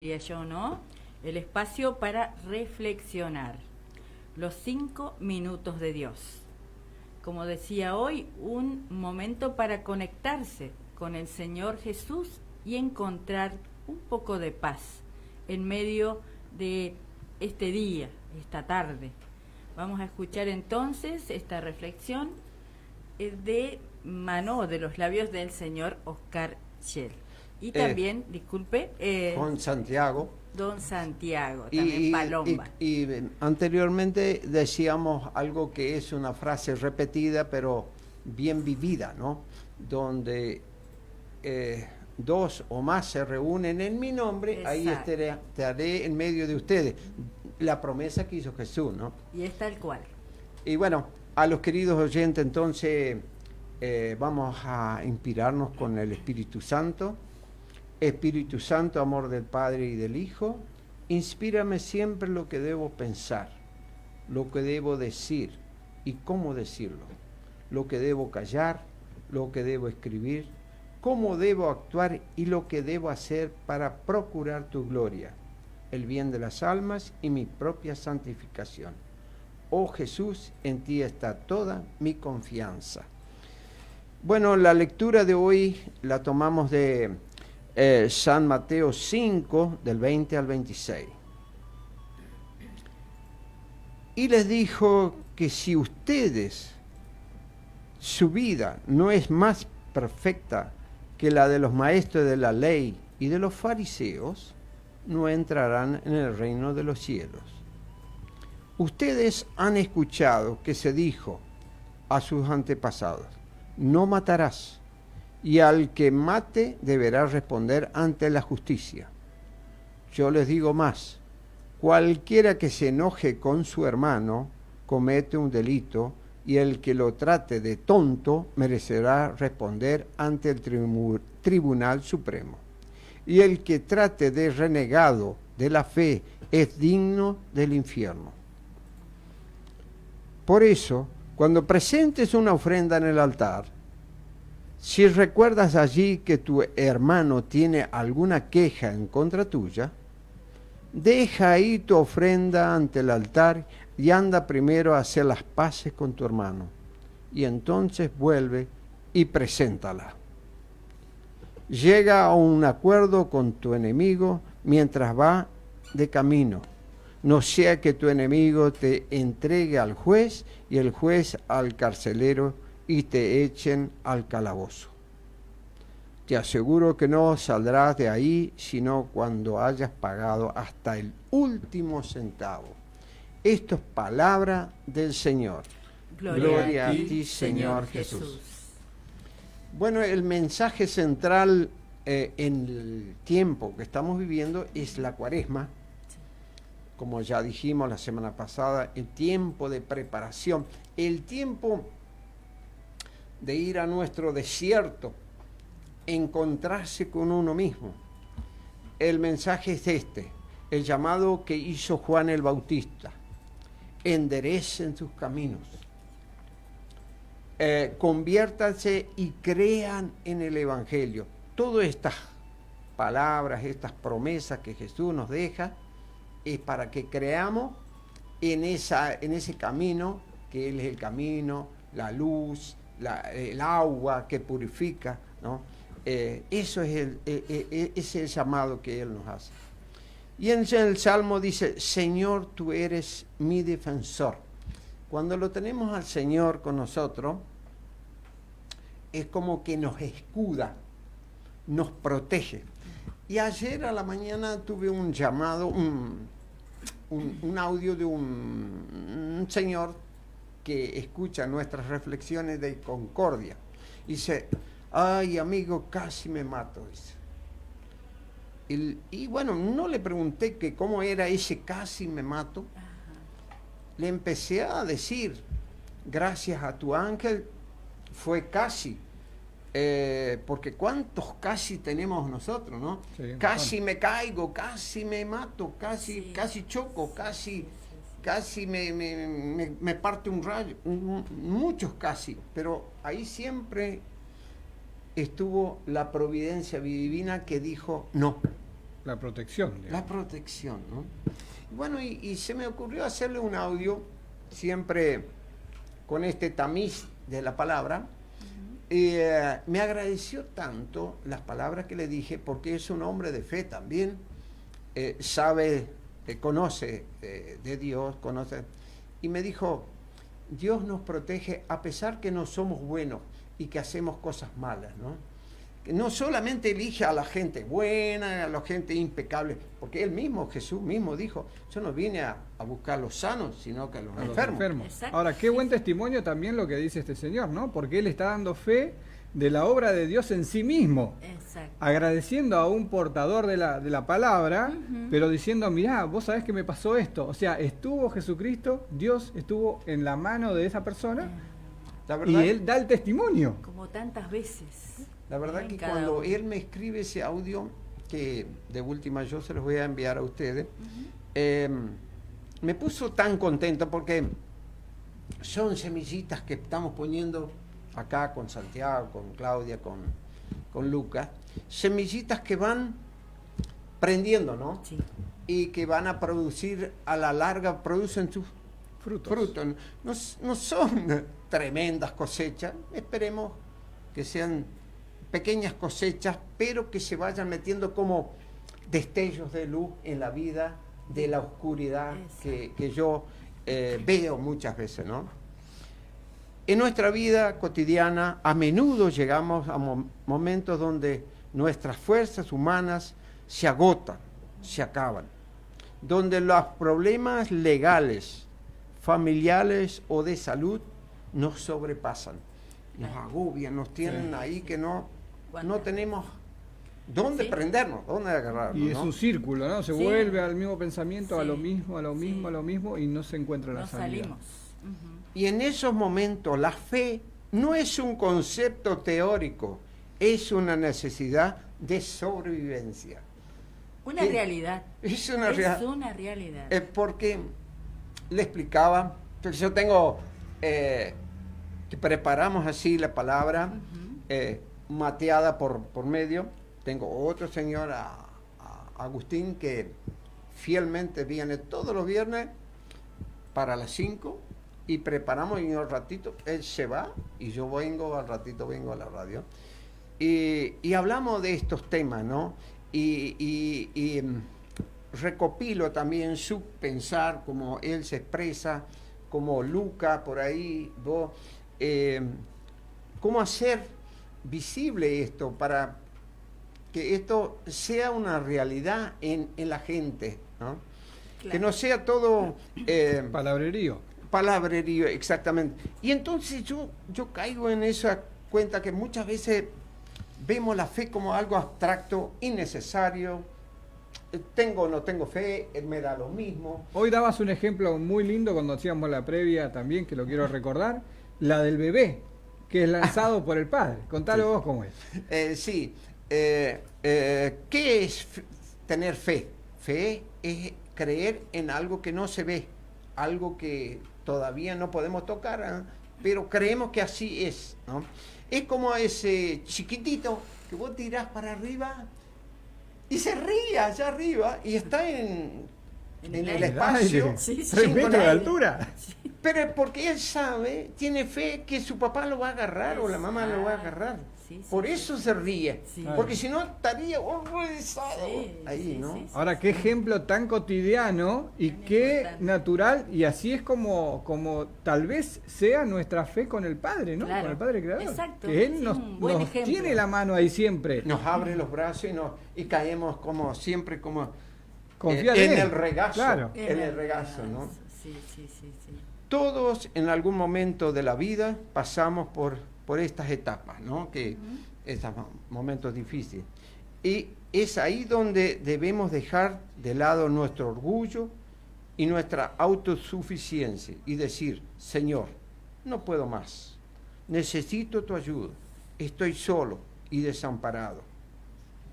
diría yo, ¿no? El espacio para reflexionar. Los 5 minutos de Dios. Como decía hoy, un momento para conectarse con el Señor Jesús y encontrar un poco de paz en medio de este día, esta tarde. Vamos a escuchar entonces esta reflexión de mano de los labios del señor Oscar Schell. Y también, Juan Santiago. Don Santiago, también Palomba. Y anteriormente decíamos algo que es una frase repetida, pero bien vivida, ¿no? Donde dos o más se reúnen en mi nombre, ahí estaré en medio de ustedes. La promesa que hizo Jesús, ¿no? Y es tal cual. Y bueno, a los queridos oyentes, entonces vamos a inspirarnos con el Espíritu Santo. Espíritu Santo, amor del Padre y del Hijo, inspírame siempre lo que debo pensar, lo que debo decir y cómo decirlo, lo que debo callar, lo que debo escribir, cómo debo actuar y lo que debo hacer para procurar tu gloria, el bien de las almas y mi propia santificación. Oh Jesús, en ti está toda mi confianza. Bueno, la lectura de hoy la tomamos de San Mateo 5, del 20 al 26. Y les dijo que si ustedes, su vida no es más perfecta que la de los maestros de la ley y de los fariseos, no entrarán en el reino de los cielos. Ustedes han escuchado que se dijo a sus antepasados, no matarás, y al que mate deberá responder ante la justicia. Yo les digo más, cualquiera que se enoje con su hermano comete un delito, y el que lo trate de tonto merecerá responder ante el Tribunal Supremo. Y el que trate de renegado de la fe es digno del infierno. Por eso, cuando presentes una ofrenda en el altar, si recuerdas allí que tu hermano tiene alguna queja en contra tuya, deja ahí tu ofrenda ante el altar y anda primero a hacer las paces con tu hermano, y entonces vuelve y preséntala. Llega a un acuerdo con tu enemigo mientras va de camino, no sea que tu enemigo te entregue al juez y el juez al carcelero y te echen al calabozo. Te aseguro que no saldrás de ahí sino cuando hayas pagado hasta el último centavo. Esto es palabra del Señor. Gloria a ti, Señor Jesús. Bueno, el mensaje central en el tiempo que estamos viviendo es la Cuaresma. Como ya dijimos la semana pasada, el tiempo de preparación, el tiempo de ir a nuestro desierto, encontrarse con uno mismo. El mensaje es este, el llamado que hizo Juan el Bautista: enderecen sus caminos, conviértanse y crean en el Evangelio. Todas estas palabras, estas promesas que Jesús nos deja, es para que creamos en ese camino, que Él es el camino, la luz, el agua que purifica, ¿no? Eso es ese es el llamado que Él nos hace. Y en el Salmo dice, Señor, tú eres mi defensor. Cuando lo tenemos al Señor con nosotros, es como que nos escuda, nos protege. Y ayer a la mañana tuve un llamado, un audio de un señor que escucha nuestras reflexiones de Concordia. Dice, ay amigo, casi me mato. Y bueno, no le pregunté que cómo era ese casi me mato. Le empecé a decir, gracias a tu ángel, fue casi. Porque cuántos casi tenemos nosotros, ¿no? Sí, casi me caigo, casi me mato, casi choco, casi me parte un rayo, muchos casi, pero ahí siempre estuvo la providencia divina que dijo no, La protección. Digamos. La protección, ¿no? Bueno, y se me ocurrió hacerle un audio, siempre con este tamiz de la palabra. Me agradeció tanto las palabras que le dije, porque es un hombre de fe también, sabe, conoce de Dios, conoce, y me dijo, Dios nos protege a pesar que no somos buenos y que hacemos cosas malas, ¿no? Que no solamente elige a la gente buena, a la gente impecable, porque él mismo, Jesús mismo dijo, yo no vine a buscar a los sanos, sino que a los enfermos. Exacto. Ahora, qué buen testimonio también lo que dice este señor, ¿no? Porque él está dando fe de la obra de Dios en sí mismo. Exacto. Agradeciendo a un portador de la palabra, pero diciendo, mirá, vos sabés que me pasó esto. O sea, estuvo Jesucristo, Dios estuvo en la mano de esa persona La verdad, y él da el testimonio. Como tantas veces. la verdad En que cada cuando uno. él me escribe ese audio, que de última yo se los voy a enviar a ustedes, me puso tan contento porque son semillitas que estamos poniendo acá con Santiago, con Claudia, con Lucas, semillitas que van prendiendo, ¿no? Sí. Y que van a producir, a la larga, producen sus Frutos. frutos. No son tremendas cosechas, esperemos que sean pequeñas cosechas, pero que se vayan metiendo como destellos de luz en la vida de la oscuridad que yo veo muchas veces, ¿no? En nuestra vida cotidiana, a menudo llegamos a momentos donde nuestras fuerzas humanas se agotan, se acaban, donde los problemas legales, familiares o de salud nos sobrepasan, nos agobian, nos tienen ahí que no tenemos dónde prendernos, dónde agarrarnos. Y es ¿no? un círculo, ¿no? Se Sí. vuelve al mismo pensamiento, a Sí. lo mismo, a lo mismo, Sí. a lo mismo, y no se encuentra la No salida. salimos. Ujú. Y en esos momentos la fe no es un concepto teórico, es una necesidad de sobrevivencia. Una ¿Qué? realidad. Es una Es realidad. una realidad. Porque le explicaba, porque yo tengo, que preparamos así la palabra, mateada por medio. Tengo otro señor, a Agustín, que fielmente viene todos los viernes para las 5 y preparamos y en un ratito él se va y yo vengo, al ratito vengo a la radio. Y hablamos de estos temas, ¿no? Y recopilo también su pensar, como él se expresa, como Luca por ahí, vos, cómo hacer visible esto para que esto sea una realidad en la gente, ¿no? Claro. Que no sea todo Palabrerío. palabrerío, exactamente. Y entonces yo caigo en esa cuenta que muchas veces vemos la fe como algo abstracto, innecesario. Tengo o no tengo fe, me da lo mismo. Hoy dabas un ejemplo muy lindo cuando hacíamos la previa también, que lo quiero recordar, la del bebé, que es lanzado por el padre. Contalo Sí. vos cómo es. Sí. ¿Qué es tener fe? Fe es creer en algo que no se ve, algo que todavía no podemos tocar, ¿eh? Pero creemos que así es, ¿no? Es como ese chiquitito que vos tirás para arriba y se ríe allá arriba y está en el aire. espacio. Aire. Sí, sí. 3 sin metros de aire. altura. Pero es porque él sabe, tiene fe que su papá lo va a agarrar o la mamá lo va a agarrar. Sí, sí, Por sí. eso se ríe. Sí. Porque si no estaría horrorizado Sí, ahí, sí, ¿no? sí, sí. Ahora, qué ejemplo tan cotidiano y Tan qué importante. natural, y así es como tal vez sea nuestra fe con el Padre, ¿no? Claro. Con el Padre Creador. Exacto, Que Él sí, nos, un buen nos ejemplo. tiene la mano ahí siempre. Nos abre los brazos y caemos como siempre, como Confiar en en Él. el regazo. Claro. En el regazo, ¿no? Sí, sí, sí, sí. Todos en algún momento de la vida pasamos por estas etapas, ¿no? Que estos momentos difíciles. Y es ahí donde debemos dejar de lado nuestro orgullo y nuestra autosuficiencia y decir, Señor, no puedo más, necesito tu ayuda, estoy solo y desamparado,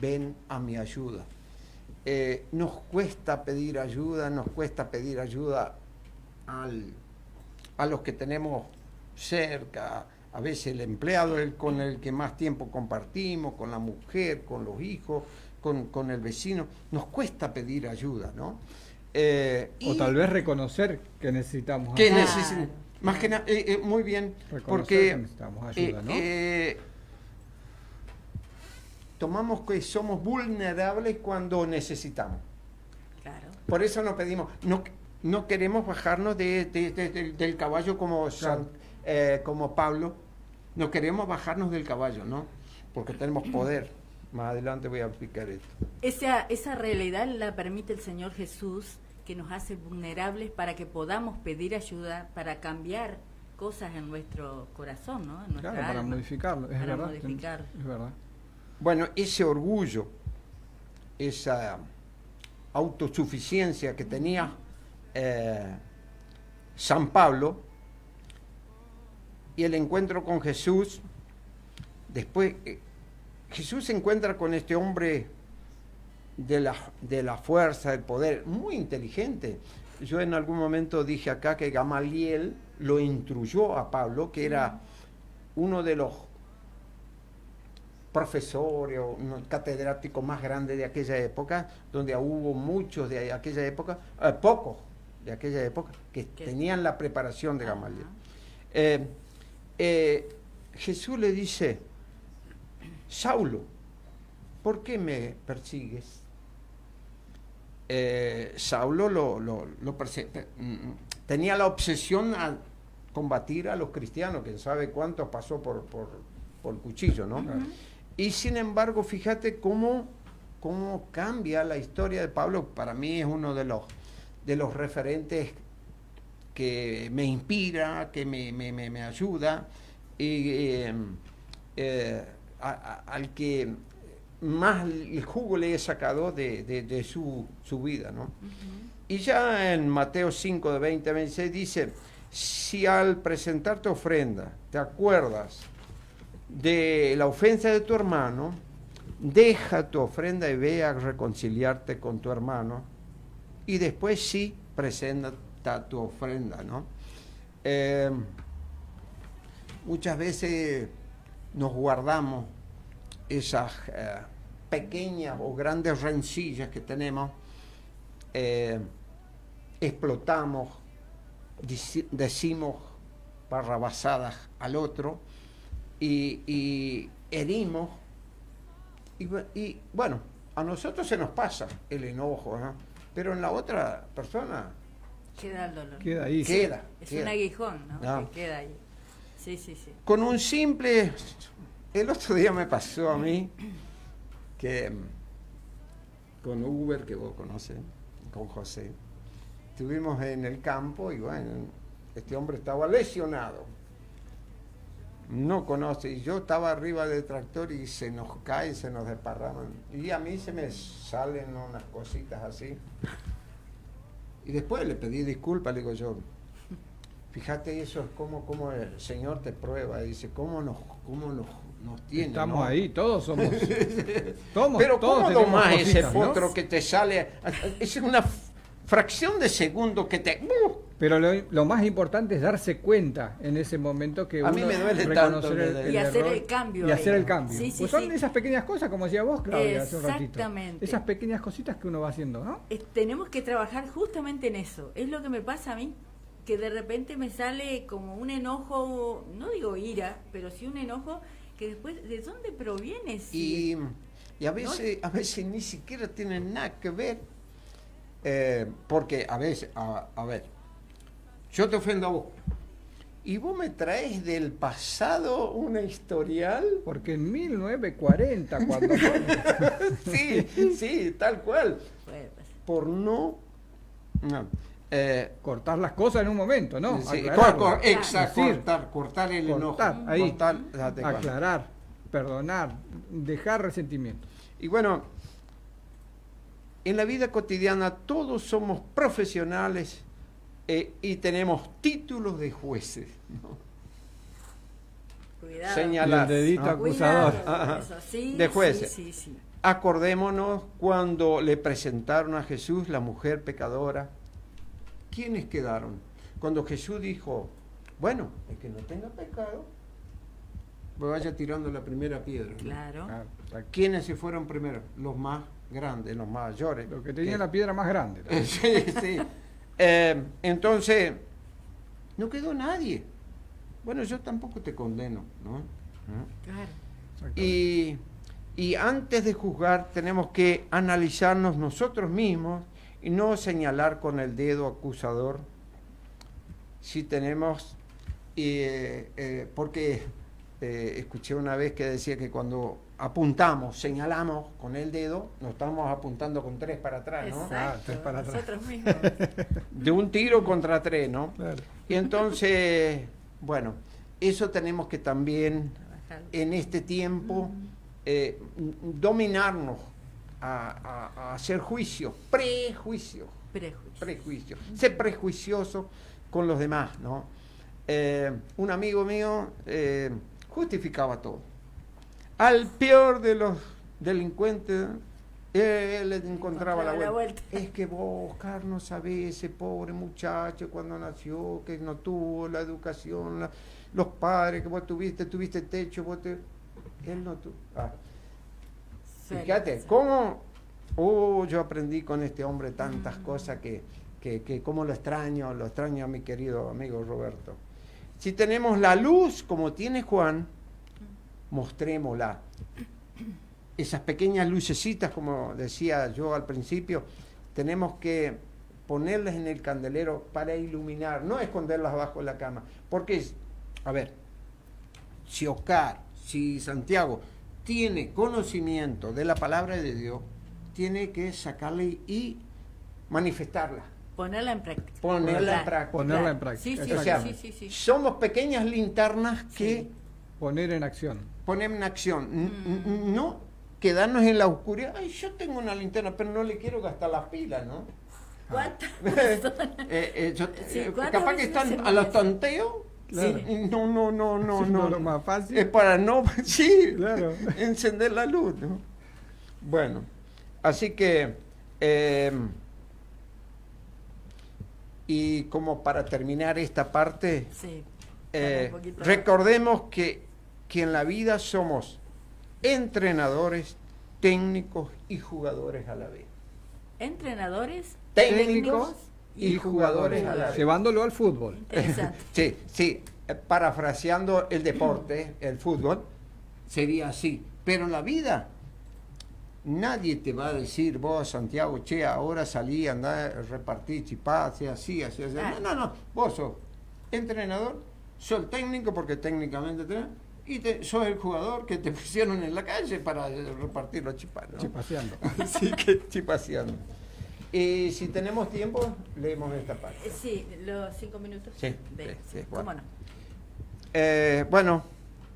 ven a mi ayuda. Nos cuesta pedir ayuda a los que tenemos cerca, a veces el empleado con el que más tiempo compartimos, con la mujer, con los hijos, con el vecino, nos cuesta pedir ayuda, ¿no? O tal vez reconocer que necesitamos que ayuda. más que nada, muy bien, Reconocer porque que necesitamos ayuda, ¿no? Tomamos que somos vulnerables cuando necesitamos. Claro. Por eso no pedimos, no queremos bajarnos del caballo como, Claro. como Pablo, no queremos bajarnos del caballo, ¿no? Porque tenemos poder. Más adelante voy a explicar esto. Esa realidad la permite el Señor Jesús, que nos hace vulnerables para que podamos pedir ayuda para cambiar cosas en nuestro corazón, ¿no? En nuestra Claro, para alma, modificarlo, es para verdad. modificar. Es verdad. Bueno, ese orgullo, esa autosuficiencia que tenía San Pablo y el encuentro con Jesús, después Jesús se encuentra con este hombre de la fuerza, del poder, muy inteligente. Yo en algún momento dije acá que Gamaliel lo instruyó a Pablo, que era uno de los profesores o catedráticos más grandes de aquella época, donde hubo muchos de aquella época, pocos de aquella época, que tenían la preparación de Gamaliel. Jesús le dice: Saulo, ¿por qué me persigues? Saulo tenía la obsesión a combatir a los cristianos, quién sabe cuántos pasó por cuchillo, ¿no? Y sin embargo, fíjate cómo cambia la historia de Pablo. Para mí es uno de los referentes que me inspira, que me ayuda, y al que más el jugo le he sacado de su vida, ¿no? Y ya en Mateo 5, de 20 a 26 dice: si al presentar tu ofrenda te acuerdas de la ofensa de tu hermano, deja tu ofrenda y ve a reconciliarte con tu hermano, y después sí presenta tu ofrenda, ¿no? Muchas veces nos guardamos esas pequeñas o grandes rencillas que tenemos, explotamos, decimos barrabasadas al otro y herimos, y bueno, a nosotros se nos pasa el enojo, ¿no? Pero en la otra persona Queda el dolor. Queda ahí. queda. Es un aguijón, ¿no? No. Que queda ahí. Sí, sí, sí. Con un simple... El otro día me pasó a mí que con Uber, que vos conocés, con José, estuvimos en el campo y bueno, este hombre estaba lesionado. No conoce, y yo estaba arriba del tractor y se nos cae, se nos desparraman. Y a mí se me salen unas cositas así. Y después le pedí disculpas, le digo yo, fíjate, eso es como el Señor te prueba, dice, cómo nos tiene. Estamos ¿no? ahí, todos somos. Pero todos ¿cómo tenemos domás ese cositas, ¿no? potro que te sale? Es una fracción de segundo que te... Pero lo más importante es darse cuenta en ese momento que A uno mí me duele reconocer tanto, el y hacer error el cambio y ahí. hacer el cambio. Sí, sí, Pues son sí. esas pequeñas cosas, como decía vos, Claudia, hace un ratito. Exactamente. Esas pequeñas cositas que uno va haciendo, ¿no? Tenemos que trabajar justamente en eso. Es lo que me pasa a mí, que de repente me sale como un enojo, no digo ira, pero sí un enojo que después, ¿de dónde proviene? Y a veces ni siquiera tiene nada que ver, porque a veces, a ver, yo te ofendo a vos, y vos me traes del pasado una historial. Porque en 1940, cuando... Sí, tal cual. Puede pasar. Por no... cortar las cosas en un momento, ¿no? Sí, Aclararlo. exacto, Decir, cortar el enojo. ahí, Date cuenta. aclarar, perdonar, dejar resentimiento. Y bueno, en la vida cotidiana todos somos profesionales y tenemos títulos de jueces, ¿no? Cuidado. Señalar. Y el dedito ¿no? acusador. Cuidado con eso. Sí, De jueces. Sí, sí, sí. Acordémonos cuando le presentaron a Jesús la mujer pecadora. ¿Quiénes quedaron? Cuando Jesús dijo, bueno, el que no tenga pecado, vaya tirando la primera piedra. Claro. Claro, exacto. ¿Quiénes se fueron primero? Los más grandes, los mayores. Lo que tenía la piedra más grande. Sí, sí. Entonces, no quedó nadie. Bueno, yo tampoco te condeno, ¿no? Claro. Y antes de juzgar tenemos que analizarnos nosotros mismos y no señalar con el dedo acusador si tenemos, porque escuché una vez que decía que cuando apuntamos, señalamos con el dedo, nos estamos apuntando con 3 para atrás, ¿no? Exacto. tres para atrás. Nosotros mismos. De un tiro contra 3, ¿no? Claro. Y entonces, bueno, eso tenemos que también en este tiempo dominarnos a hacer juicios, prejuicios, ser prejuicioso con los demás, ¿no? Un amigo mío justificaba todo. Al peor de los delincuentes, él le encontraba la vuelta. Es que vos, Oscar, no sabés, ese pobre muchacho cuando nació, que no tuvo la educación, los padres que vos tuviste techo, él no tuvo. Fíjate, cómo yo aprendí con este hombre tantas cosas que cómo lo extraño a mi querido amigo Roberto. Si tenemos la luz como tiene Juan, mostrémosla. Esas pequeñas lucecitas, como decía yo al principio, tenemos que ponerlas en el candelero para iluminar, no esconderlas abajo de la cama. Porque, a ver, si Oscar, si Santiago tiene conocimiento de la palabra de Dios, tiene que sacarla y manifestarla. Ponerla en práctica. Ponerla en práctica. Sí, O sea, somos pequeñas linternas que poner en acción. Poner en acción. No quedarnos en la oscuridad. Ay, yo tengo una linterna, pero no le quiero gastar las pilas, ¿no? ¿Cuántas capaz que están a los tanteos. Claro. No. Lo más fácil. Es para no, sí, Claro. encender la luz, ¿no? Bueno, así que, y como para terminar esta parte, Sí, recordemos que en la vida somos entrenadores, técnicos y jugadores a la vez. Entrenadores, Técnicos y jugadores a la vez. Llevándolo al fútbol. interesante. Sí, parafraseando el deporte, el fútbol, sería así. Pero en la vida, nadie te va a decir, vos, Santiago, che, ahora salí, andá, repartí chipá, así. No, vos sos entrenador, sos el técnico, porque técnicamente tenés, y sos el jugador que te pusieron en la calle para repartir los chipás, ¿no? Chipaseando. Así que chipaseando. Y si tenemos tiempo, leemos esta parte. Sí, los 5 minutos. Sí, ¿Cómo bueno. no?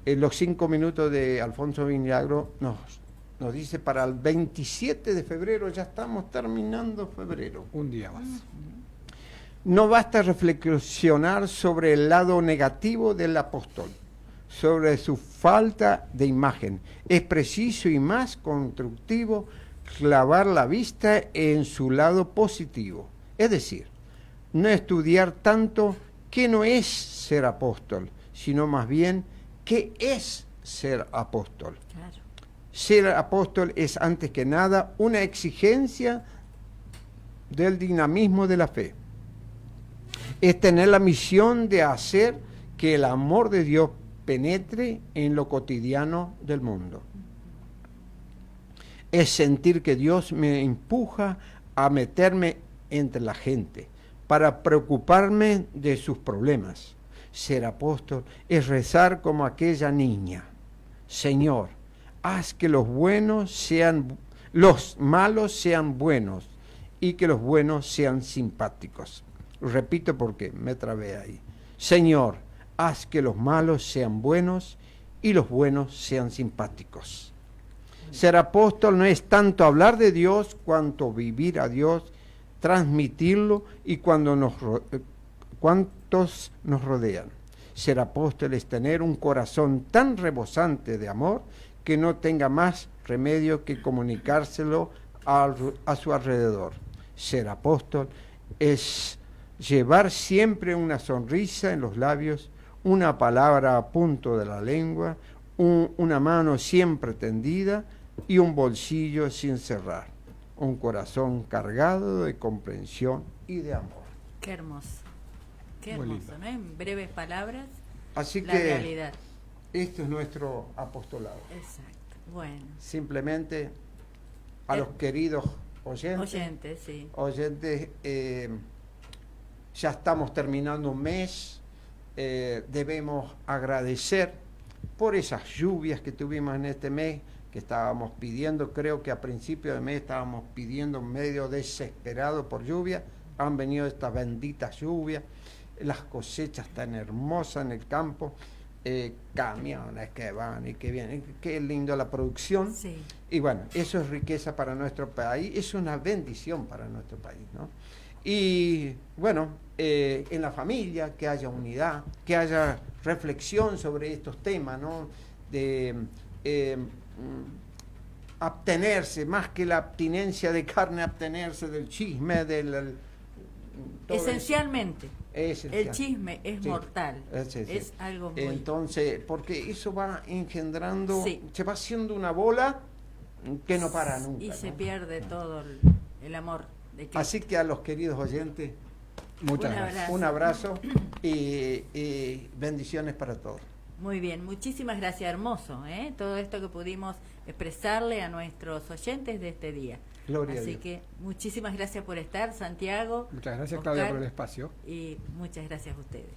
Los 5 minutos de Alfonso Viñagro nos dice para el 27 de febrero, ya estamos terminando febrero. Un día más. No basta reflexionar sobre el lado negativo del apóstol, sobre su falta de imagen. Es preciso y más constructivo clavar la vista en su lado positivo. Es decir, no estudiar tanto qué no es ser apóstol, sino más bien qué es ser apóstol. Claro. Ser apóstol es antes que nada una exigencia del dinamismo de la fe. Es tener la misión de hacer que el amor de Dios penetre en lo cotidiano del mundo. Es sentir que Dios me empuja a meterme entre la gente para preocuparme de sus problemas. Ser apóstol es rezar como aquella niña. Señor, haz que los malos sean buenos y que los buenos sean simpáticos. Repito porque me trabé ahí. Señor, haz que los malos sean buenos y los buenos sean simpáticos. Ser apóstol no es tanto hablar de Dios cuanto vivir a Dios, transmitirlo y cuantos nos rodean. Ser apóstol es tener un corazón tan rebosante de amor que no tenga más remedio que comunicárselo a su alrededor. Ser apóstol es llevar siempre una sonrisa en los labios, una palabra a punto de la lengua, una mano siempre tendida y un bolsillo sin cerrar, un corazón cargado de comprensión y de amor. Qué hermoso, qué Muy hermoso, lindo. ¿no? En breves palabras, Así la que realidad. esto es nuestro apostolado. Exacto, bueno. Simplemente a los queridos Oyentes, sí. oyentes, ya estamos terminando un mes, debemos agradecer por esas lluvias que tuvimos en este mes, que estábamos pidiendo, creo que a principio de mes estábamos pidiendo medio desesperado por lluvia, han venido estas benditas lluvias, las cosechas tan hermosas en el campo, camiones que van y que vienen, qué lindo la producción. Sí. Y bueno, eso es riqueza para nuestro país, es una bendición para nuestro país, ¿no? Y bueno, en la familia, que haya unidad, que haya reflexión sobre estos temas, ¿no? De abstenerse, más que la abstinencia de carne, abstenerse del chisme, todo Esencialmente, eso. el chisme es Sí, mortal, sí. es algo muy... Entonces, porque eso va engendrando, Sí. se va haciendo una bola que no para nunca. Y se ¿no? pierde todo el amor de Cristo. Así que a los queridos oyentes, Muchas Un gracias. abrazo. un abrazo y bendiciones para todos. Muy bien, muchísimas gracias, hermoso, ¿eh? Todo esto que pudimos expresarle a nuestros oyentes de este día. Gloria a Así Dios. que muchísimas gracias por estar, Santiago. Muchas gracias, Oscar, Claudia, por el espacio. Y muchas gracias a ustedes.